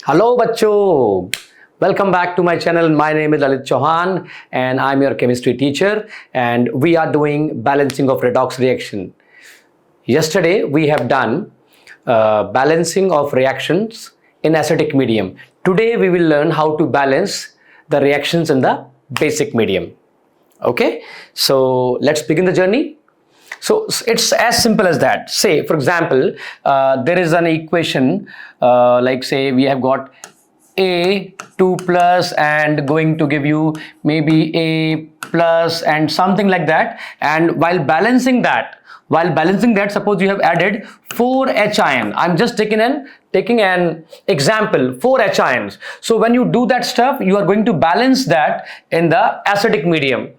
Hello bachcho, welcome back to my channel. My name is Lalit Chauhan and I'm your chemistry teacher and we are doing balancing of redox reaction. Yesterday we have done balancing of reactions in acidic medium. Today we will learn how to balance the reactions in the basic medium. Okay, so let's begin the journey. So it's as simple as that. Say, for example, there is an equation like say we have got A2 plus and going to give you maybe A plus and something like that. And while balancing that, suppose you have added 4 H ion. I'm just taking an example, 4 H ions. So when you do that stuff, you are going to balance that in the acidic medium.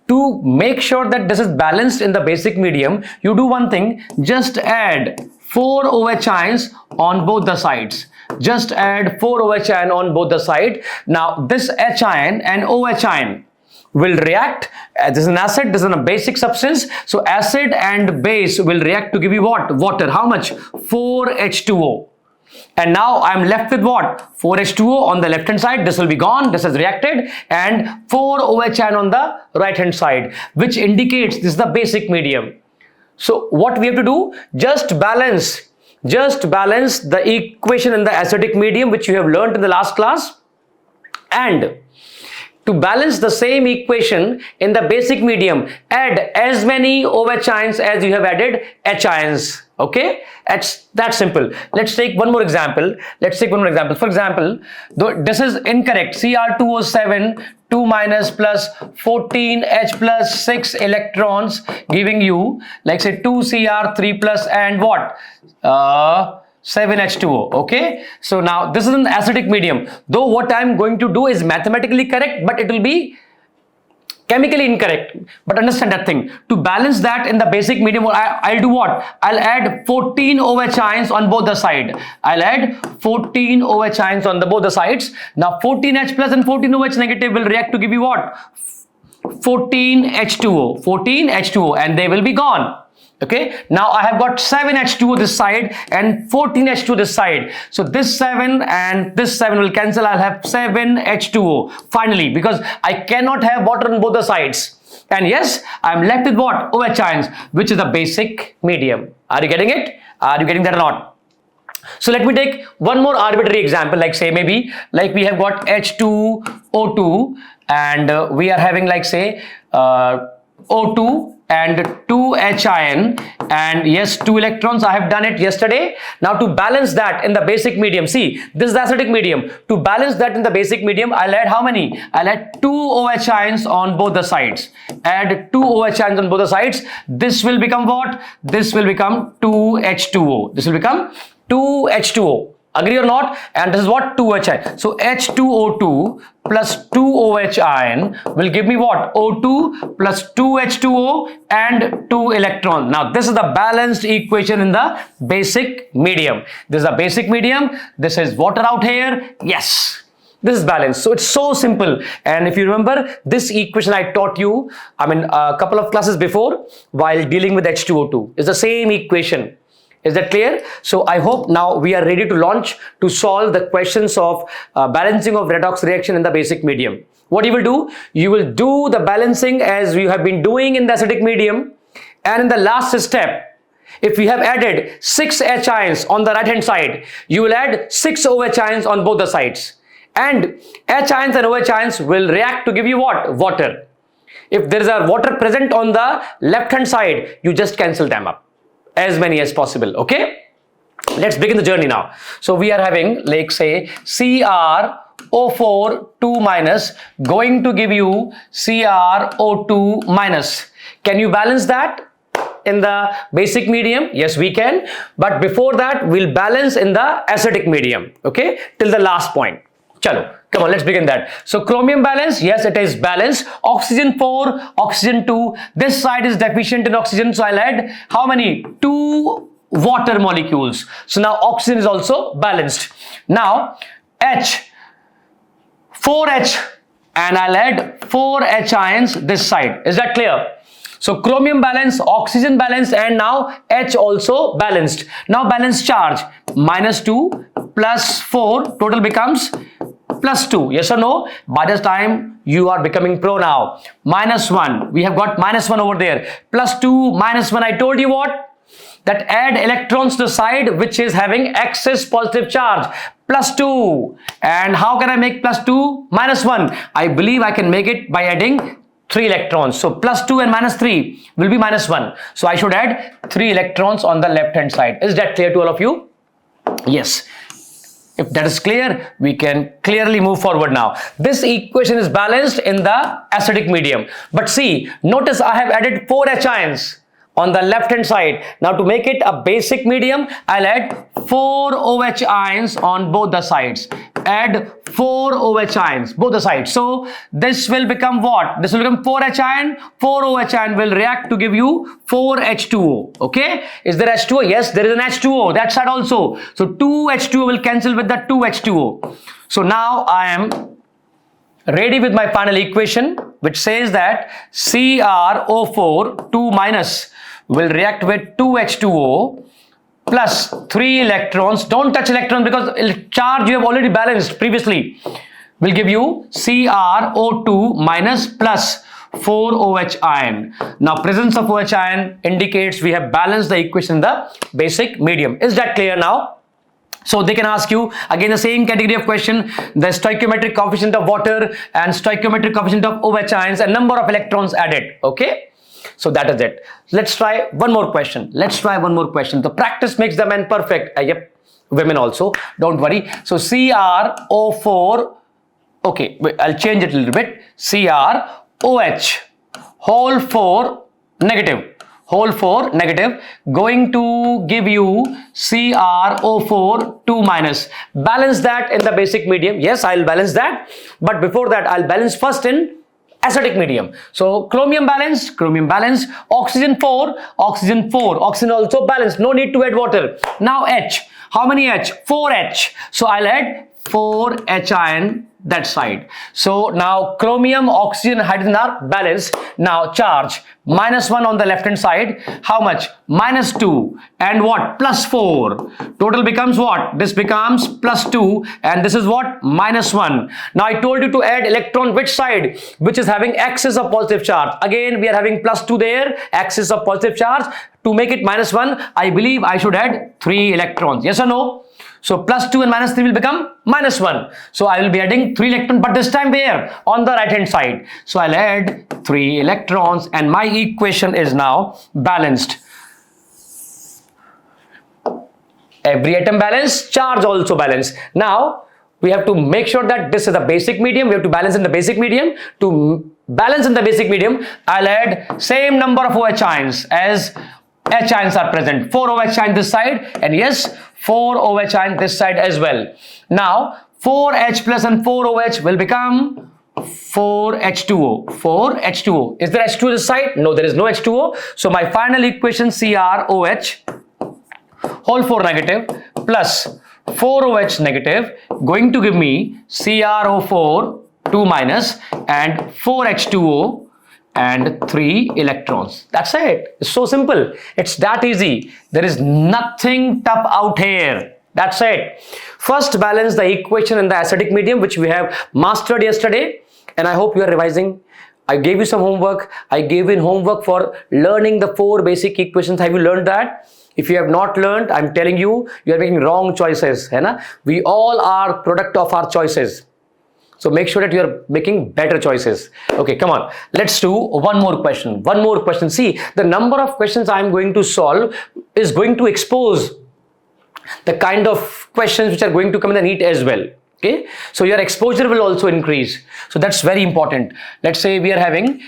To make sure that this is balanced in the basic medium, you do one thing, just add 4 OH ions on both the sides. Just add 4 OH ion on both the sides. Now this H ion and OH ion will react. This is an acid, this is a basic substance. So acid and base will react to give you what? Water. How much? 4H2O. And now I'm left with what? 4H2O on the left hand side. This will be gone. This has reacted. And 4 OH ion on the right hand side, which indicates this is the basic medium. So what we have to do? Just balance the equation in the acidic medium, which you have learned in the last class. And to balance the same equation in the basic medium, add as many OH ions as you have added H ions. Okay, that's that simple. Let's take one more example. For example, this is incorrect. Cr2O7 2 minus plus 14H plus 6 electrons, giving you like say 2Cr3 plus and what? 7H2O. Okay, so now this is an acidic medium. Though what I'm going to do is mathematically correct, but it will be chemically incorrect. But understand that thing. To balance that in the basic medium, I'll do what? I'll add 14 OH ions on both the sides. I'll add 14 OH ions on both the sides. Now 14H plus and 14 OH negative will react to give you what? 14H2O, and they will be gone. Okay, now I have got 7H2O this side and 14H2O this side. So this 7 and this 7 will cancel. I'll have 7H2O finally, because I cannot have water on both the sides. And yes, I'm left with what? OH ions, which is the basic medium. Are you getting it? Are you getting that or not? So let me take one more arbitrary example, like say maybe like we have got H2O2 and we are having like say O2 and 2 H ion and yes 2 electrons. I have done it yesterday. Now to balance that in the basic medium, see this is the acidic medium. To balance that in the basic medium, I'll add how many? I'll add 2 OH ions on both the sides. Add 2 OH ions on both the sides. This will become what? This will become 2H2O. This will become 2H2O. Agree or not? And this is what? 2H ion. So H2O2 plus 2 OH ion will give me what? O2 plus 2H2O and 2 electron. Now this is the balanced equation in the basic medium. This is the basic medium. This is water out here. Yes, this is balanced. So it's so simple. And if you remember this equation I taught you, I mean a couple of classes before while dealing with H2O2, is the same equation. Is that clear? So I hope now we are ready to launch to solve the questions of balancing of redox reaction in the basic medium. What you will do? You will do the balancing as you have been doing in the acidic medium, and in the last step, if we have added 6 H ions on the right hand side, you will add 6 OH ions on both the sides, and H ions and OH ions will react to give you what? Water. If there is a water present on the left hand side, you just cancel them up. As many as possible. Okay, let's begin the journey now. So we are having like say CrO4 2 minus going to give you CrO2 minus. Can you balance that in the basic medium? Yes, we can. But before that, we'll balance in the acidic medium. Okay, till the last point. Chalo. Come on, let's begin that. So chromium balance, yes, it is balanced. Oxygen 4, oxygen 2. This side is deficient in oxygen, so I'll add how many? 2 water molecules. So now oxygen is also balanced. Now H, 4H, and I'll add 4 H ions this side. Is that clear? So chromium balanced, oxygen balanced, and now H also balanced. Now balance charge. -2 plus 4, total becomes +2. Yes or no? By this time, you are becoming pro now. -1. We have got -1 over there. +2, -1. I told you what? That add electrons to the side which is having excess positive charge. +2. And how can I make +2? -1. I believe I can make it by adding 3 electrons. So +2 and -3 will be -1. So I should add 3 electrons on the left hand side. Is that clear to all of you? Yes. If that is clear, we can clearly move forward now. This equation is balanced in the acidic medium. But see, notice I have added 4 H ions on the left hand side. Now to make it a basic medium, I'll add 4 OH ions on both the sides. Add 4 OH ions, both the sides. So this will become what? This will become 4 H ion. 4 OH ion will react to give you 4 H2O. Okay? Is there H2O? Yes, there is an H2O. That side also. So 2 H2O will cancel with the 2 H2O. So now I am ready with my final equation, which says that CrO4 2- will react with 2H2O plus 3 electrons. Don't touch electrons because charge you have already balanced previously. Will give you CrO2- plus 4 OH ion. Now presence of OH ion indicates we have balanced the equation in the basic medium. Is that clear now? So they can ask you again the same category of question, the stoichiometric coefficient of water and stoichiometric coefficient of OH ions and number of electrons added. Okay? So that is it. Let's try one more question. The practice makes the man perfect. Yep, women also. Don't worry. So CrO4. Okay, wait, I'll change it a little bit. CrOH whole 4 negative. Going to give you CrO4 2-. Balance that in the basic medium. Yes, I'll balance that. But before that, I'll balance first in acidic medium. So chromium balanced, oxygen 4, oxygen also balanced. No need to add water. Now H. How many H? 4 H. So I'll add 4 H ion that side. So now chromium, oxygen, hydrogen are balanced. Now charge -1 on the left hand side. How much? -2 and what? +4. Total becomes what? This becomes +2 and this is what? -1. Now I told you to add electron which side? Which is having excess of positive charge. Again we are having +2 there, excess of positive charge. To make it -1, I believe I should add 3 electrons. Yes or no? So +2 and -3 will become -1. So I will be adding 3 electrons, but this time where? On the right hand side. So I'll add 3 electrons and my equation is now balanced. Every atom balanced, charge also balanced. Now we have to make sure that this is a basic medium. We have to balance in the basic medium. To balance in the basic medium, I'll add same number of OH ions as H ions are present. 4 OH ions this side and yes, 4 OH ion this side as well. Now 4H plus and 4 OH will become 4H2O. 4H2O. Is there H2O this side? No, there is no H2O. So my final equation CrOH whole 4 negative plus 4OH negative going to give me CrO4 2- and 4H2O and 3 electrons. That's it. It's so simple. It's that easy. There is nothing tough out here. That's it. First balance the equation in the acidic medium which we have mastered yesterday, and I hope you are revising. I gave you some homework. I gave you homework for learning the 4 basic equations. Have you learned that? If you have not learned, I'm telling you, you are making wrong choices. Hai na? We all are product of our choices. So make sure that you are making better choices. Okay, come on. Let's do one more question. See, the number of questions I'm going to solve is going to expose the kind of questions which are going to come in the NEET as well. Okay, so your exposure will also increase. So that's very important. Let's say we are having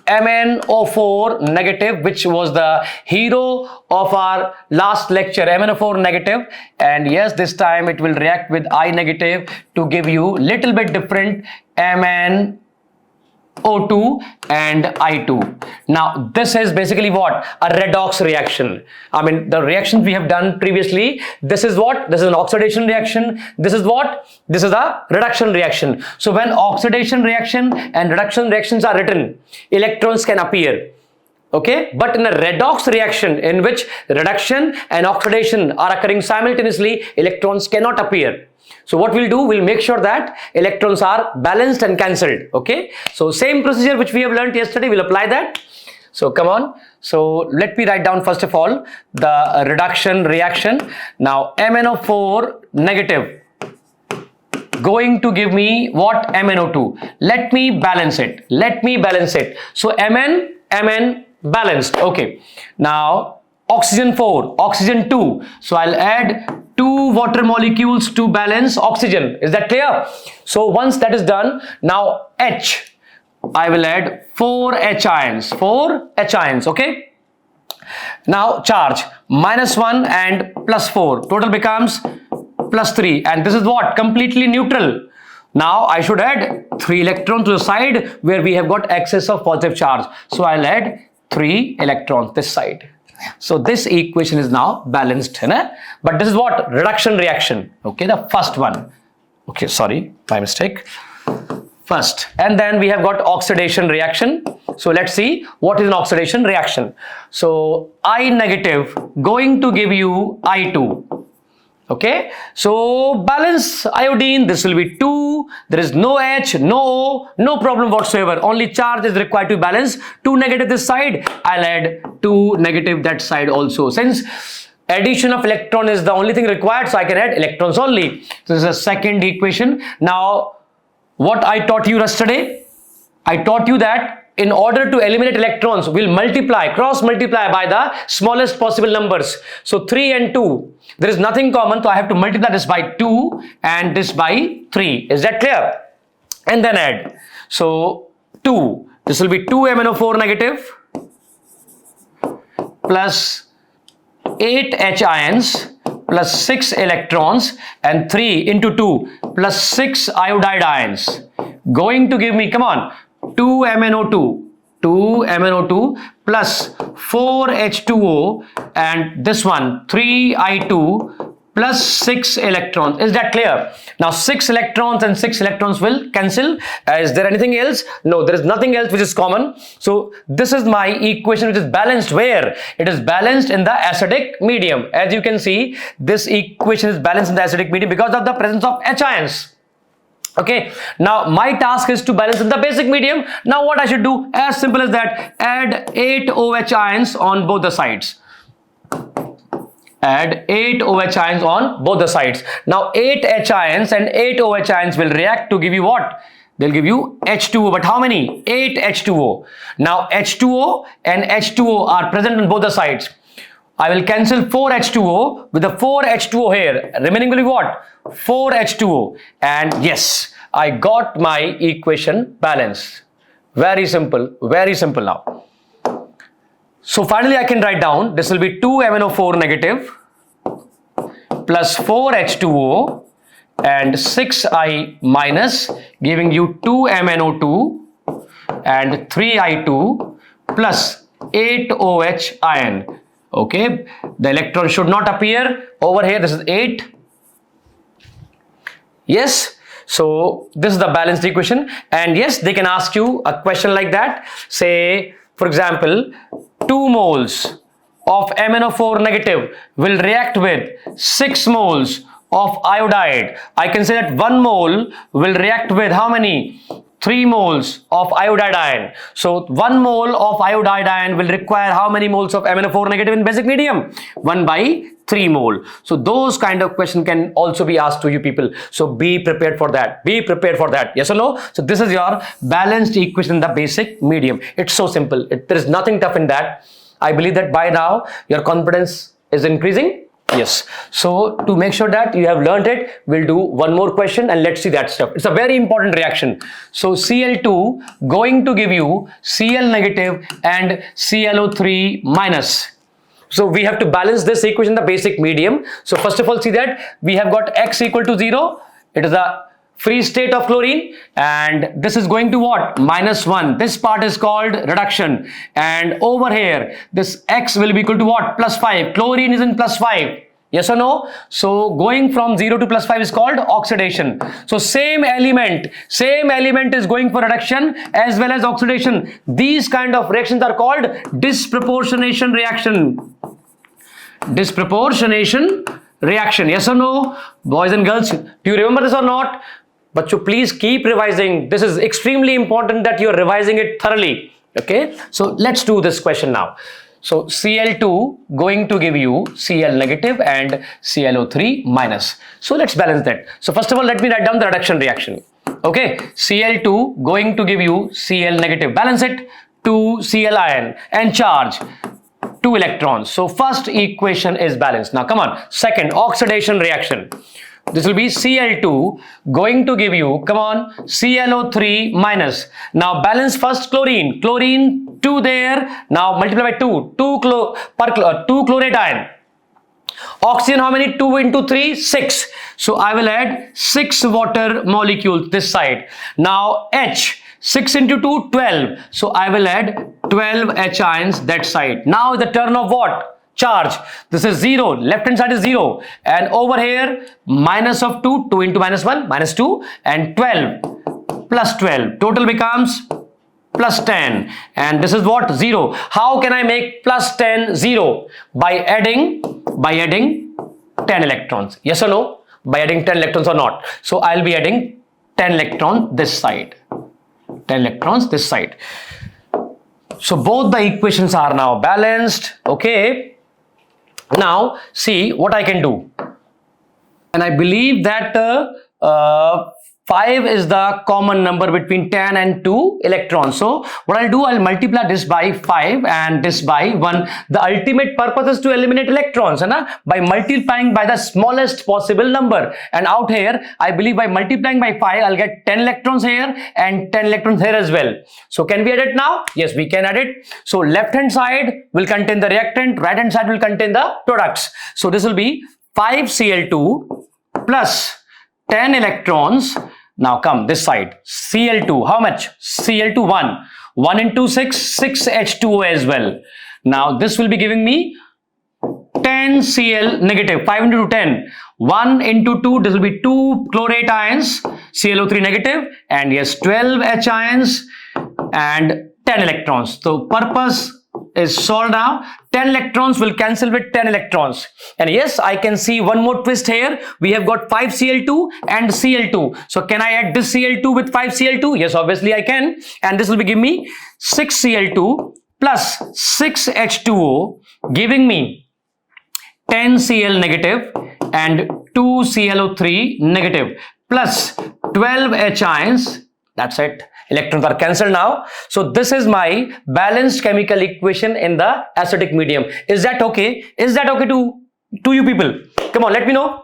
MnO4 negative, which was the hero of our last lecture, MnO4 negative, and yes, this time it will react with I negative to give you little bit different MnO2 and I2. Now this is basically what? A redox reaction. I mean the reactions we have done previously, this is what? This is an oxidation reaction. This is what? This is a reduction reaction. So when oxidation reaction and reduction reactions are written, electrons can appear. Okay, but in a redox reaction in which reduction and oxidation are occurring simultaneously, electrons cannot appear. So what we'll do, we'll make sure that electrons are balanced and cancelled. Okay, so same procedure which we have learned yesterday, we'll apply that. So come on, so let me write down first of all the reduction reaction. Now MnO4 negative going to give me what? MnO2. Let me balance it. So Mn balanced. Okay, now oxygen 4, oxygen 2. So I'll add 2 water molecules to balance oxygen. Is that clear? So once that is done, now H, I will add 4 H ions. Okay, now charge -1 and +4, total becomes +3, and this is what? Completely neutral. Now I should add 3 electrons to the side where we have got excess of positive charge. So I'll add 3 electrons this side. So this equation is now balanced, but this is what? Reduction reaction. Okay, the first one. Okay, sorry, my mistake. First, and then we have got oxidation reaction. So let's see what is an oxidation reaction. So I negative going to give you I2. Okay, so balance iodine, this will be 2, there is no H, no O, no problem whatsoever, only charge is required to balance. 2 negative this side, I'll add 2 negative that side also. Since addition of electron is the only thing required, so I can add electrons only. So this is the second equation. Now what I taught you yesterday, I taught you that in order to eliminate electrons, we'll cross multiply by the smallest possible numbers. So 3 and 2, there is nothing common, so I have to multiply this by 2 and this by 3. Is that clear? And then add. So 2, this will be 2 MnO4 negative plus 8 H ions plus 6 electrons and 3 into 2 plus 6 iodide ions going to give me, come on, 2 MnO2 plus 4 H2O and this one 3 I2 plus 6 electrons. Is that clear? Now 6 electrons and 6 electrons will cancel. Is there anything else? No, there is nothing else which is common. So this is my equation which is balanced where? It is balanced in the acidic medium. As you can see, this equation is balanced in the acidic medium because of the presence of H ions. Okay, now my task is to balance in the basic medium. Now what I should do? As simple as that, add 8 OH ions on both the sides. Add 8 OH ions on both the sides. Now 8 H ions and 8 OH ions will react to give you what? They'll give you H2O, but how many? 8 H2O. Now H2O and H2O are present on both the sides. I will cancel 4 H2O with the 4 H2O here. Remaining will be what? 4 H2O. And yes, I got my equation balanced. Very simple now. So finally I can write down, this will be 2 MnO4 negative plus 4 H2O and 6 I minus giving you 2 MnO2 and 3 I2 plus 8 OH ion. Okay, the electron should not appear over here. This is 8. Yes, so this is the balanced equation. And yes, they can ask you a question like that. Say, for example, 2 moles of MnO4 negative will react with 6 moles of iodide. I can say that 1 mole will react with how many? 3 moles of iodide ion. So 1 mole of iodide ion will require how many moles of MnO4 negative in basic medium? 1 by 3 mole. So those kind of question can also be asked to you people. So be prepared for that. Yes or no? So this is your balanced equation in the basic medium. It's so simple. There is nothing tough in that. I believe that by now your confidence is increasing. Yes. So to make sure that you have learned it, we'll do one more question and let's see that stuff. It's a very important reaction. So Cl2 going to give you Cl negative and ClO3 minus. So we have to balance this equation in the basic medium. So first of all, see that we have got X equal to 0. It is a free state of chlorine, and this is going to what? -1. This part is called reduction, and over here this X will be equal to what? +5. Chlorine is in +5. Yes or no? So going from 0 to +5 is called oxidation. So same element is going for reduction as well as oxidation. These kind of reactions are called disproportionation reaction. Disproportionation reaction. Yes or no? Boys and girls, do you remember this or not? But you please keep revising. This is extremely important that you are revising it thoroughly. Okay, so let's do this question now. So Cl2 going to give you Cl negative and ClO3 minus. So let's balance that. So first of all, let me write down the reduction reaction. Okay, Cl2 going to give you Cl negative. Balance it. 2 Cl ion and charge 2 electrons. So first equation is balanced. Now come on. Second, oxidation reaction. This will be Cl2 going to give you, come on, ClO3 minus. Now balance first chlorine. Chlorine 2 there. Now multiply by 2. 2 chlorate ion. Oxygen how many? 2 into 3? 6. So I will add 6 water molecules this side. Now H. 6 into 2, 12. So I will add 12 H ions that side. Now the turn of what? Charge. This is 0. Left hand side is 0. And over here, minus of 2. 2 into minus 1, minus 2. And 12 plus 12. Total becomes plus 10. And this is what? 0. How can I make plus 10 0? By adding 10 electrons. Yes or no? By adding 10 electrons or not? So I'll be adding 10 electrons this side. 10 electrons this side. So both the equations are now balanced. Okay. Now see what I can do. And I believe that 5 is the common number between 10 and 2 electrons. So what I'll do, I'll multiply this by 5 and this by 1. The ultimate purpose is to eliminate electrons, by multiplying by the smallest possible number. And out here, I believe by multiplying by 5, I'll get 10 electrons here and 10 electrons here as well. So can we add it now? Yes, we can add it. So left hand side will contain the reactant, right hand side will contain the products. So this will be 5 Cl2 plus 10 electrons. Now come this side. Cl2, how much? Cl2 1. 1 into 6, 6 H2O as well. Now this will be giving me 10 Cl negative. 5 into 10. 1 into 2, this will be 2 chlorate ions. ClO3 negative. And yes, 12 H ions and 10 electrons. So purpose is solved now. 10 electrons will cancel with 10 electrons. And yes, I can see one more twist here. We have got 5 Cl2 and Cl2. So can I add this Cl2 with 5 Cl2? Yes, obviously I can. And this will be giving me 6 Cl2 plus 6 H2O, giving me 10 Cl negative and 2 ClO3 negative plus 12 H ions. That's it. Electrons are cancelled now. So this is my balanced chemical equation in the acidic medium. Is that okay? Is that okay to you people? Come on, let me know.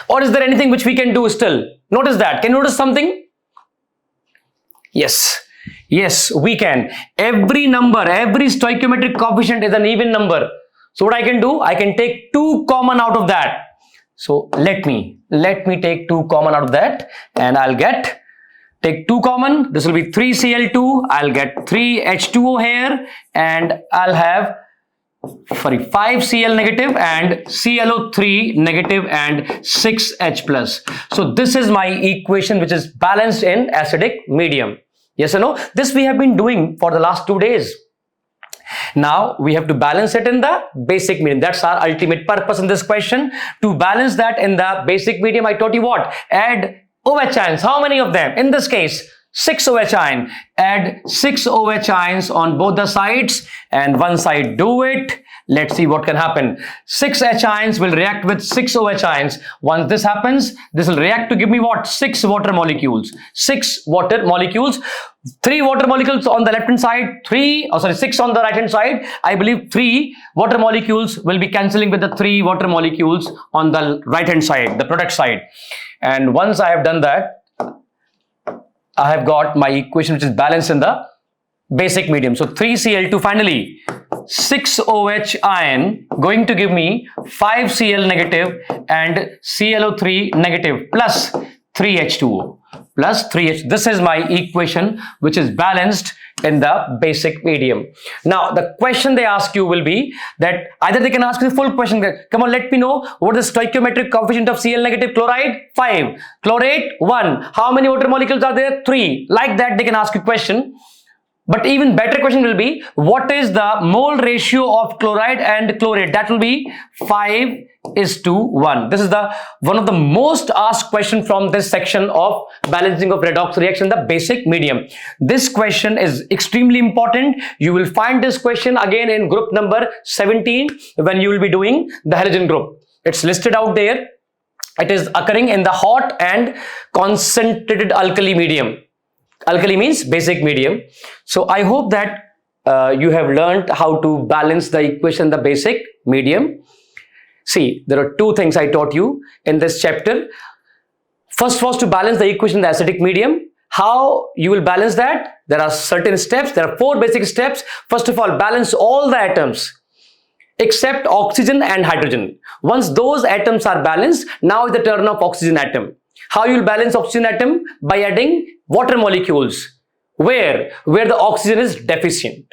Or is there anything which we can do still? Notice that. Can you notice something? Yes. Yes, we can. Every number, every stoichiometric coefficient is an even number. So what I can do? I can take 2 common out of that. So let me take 2 common out of that, and I'll get, take 2 common, this will be 3 Cl2, I'll get 3 H2O here, and I'll have 5 Cl negative and ClO3 negative and 6 H plus. So this is my equation which is balanced in acidic medium. Yes or no? This we have been doing for the last 2 days. Now we have to balance it in the basic medium. That's our ultimate purpose in this question. To balance that in the basic medium, I taught you what? Add OH ions. How many of them? In this case, 6 OH ion. Add 6 OH ions on both the sides, and one side do it. Let's see what can happen. 6 H ions will react with 6 OH ions. Once this happens, this will react to give me what? 6 water molecules. 6 water molecules. 3 water molecules on the left hand side, 6 on the right hand side. I believe 3 water molecules will be cancelling with the 3 water molecules on the right hand side, the product side. And once I have done that, I have got my equation which is balanced in the basic medium. So 3Cl2 finally, 6 OH ion going to give me 5 Cl negative and ClO3 negative plus 3 H2O. plus 3H. This is my equation which is balanced in the basic medium. Now the question they ask you will be that either they can ask you the full question. Come on, let me know what is the stoichiometric coefficient of Cl negative chloride? 5. Chlorate? 1. How many water molecules are there? 3. Like that they can ask you question. But even better question will be, what is the mole ratio of chloride and chlorate? That will be 5:1. This is the one of the most asked question from this section of balancing of redox reaction, the basic medium. This question is extremely important. You will find this question again in group number 17 when you will be doing the halogen group. It's listed out there. It is occurring in the hot and concentrated alkali medium. Alkali means basic medium. So I hope that you have learned how to balance the equation, the basic medium. See, there are two things I taught you in this chapter. First was to balance the equation, the acidic medium. How you will balance that? There are certain steps. There are 4 basic steps. First of all, balance all the atoms except oxygen and hydrogen. Once those atoms are balanced, now is the turn of oxygen atom. How you will balance oxygen atom? By adding water molecules. Where the oxygen is deficient.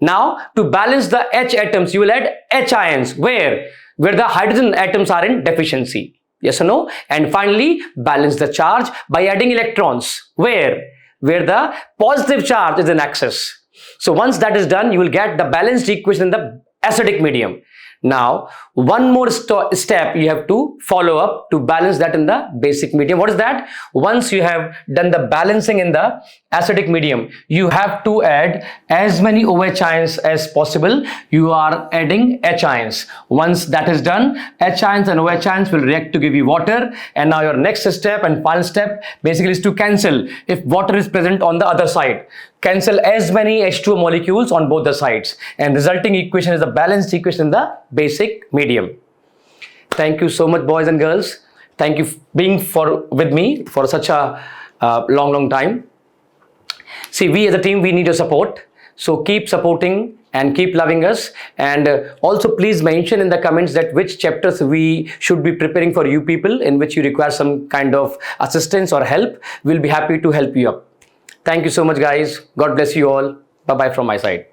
Now to balance the H atoms, you will add H ions. Where the hydrogen atoms are in deficiency. Yes or no? And finally, balance the charge by adding electrons. Where the positive charge is in excess. So once that is done, you will get the balanced equation in the acidic medium. Now, one more step you have to follow up to balance that in the basic medium. What is that? Once you have done the balancing in the acidic medium, you have to add as many OH ions as possible. You are adding H ions. Once that is done, H ions and OH ions will react to give you water. And now your next step and final step basically is to cancel if water is present on the other side. Cancel as many H2O molecules on both the sides, and resulting equation is the balanced equation in the basic medium. Thank you so much, boys and girls. Thank you for being with me for such a long time. See, we as a team, we need your support. So keep supporting and keep loving us. And also please mention in the comments that which chapters we should be preparing for you people, in which you require some kind of assistance or help. We'll be happy to help you up. Thank you so much, guys. God bless you all. Bye-bye from my side.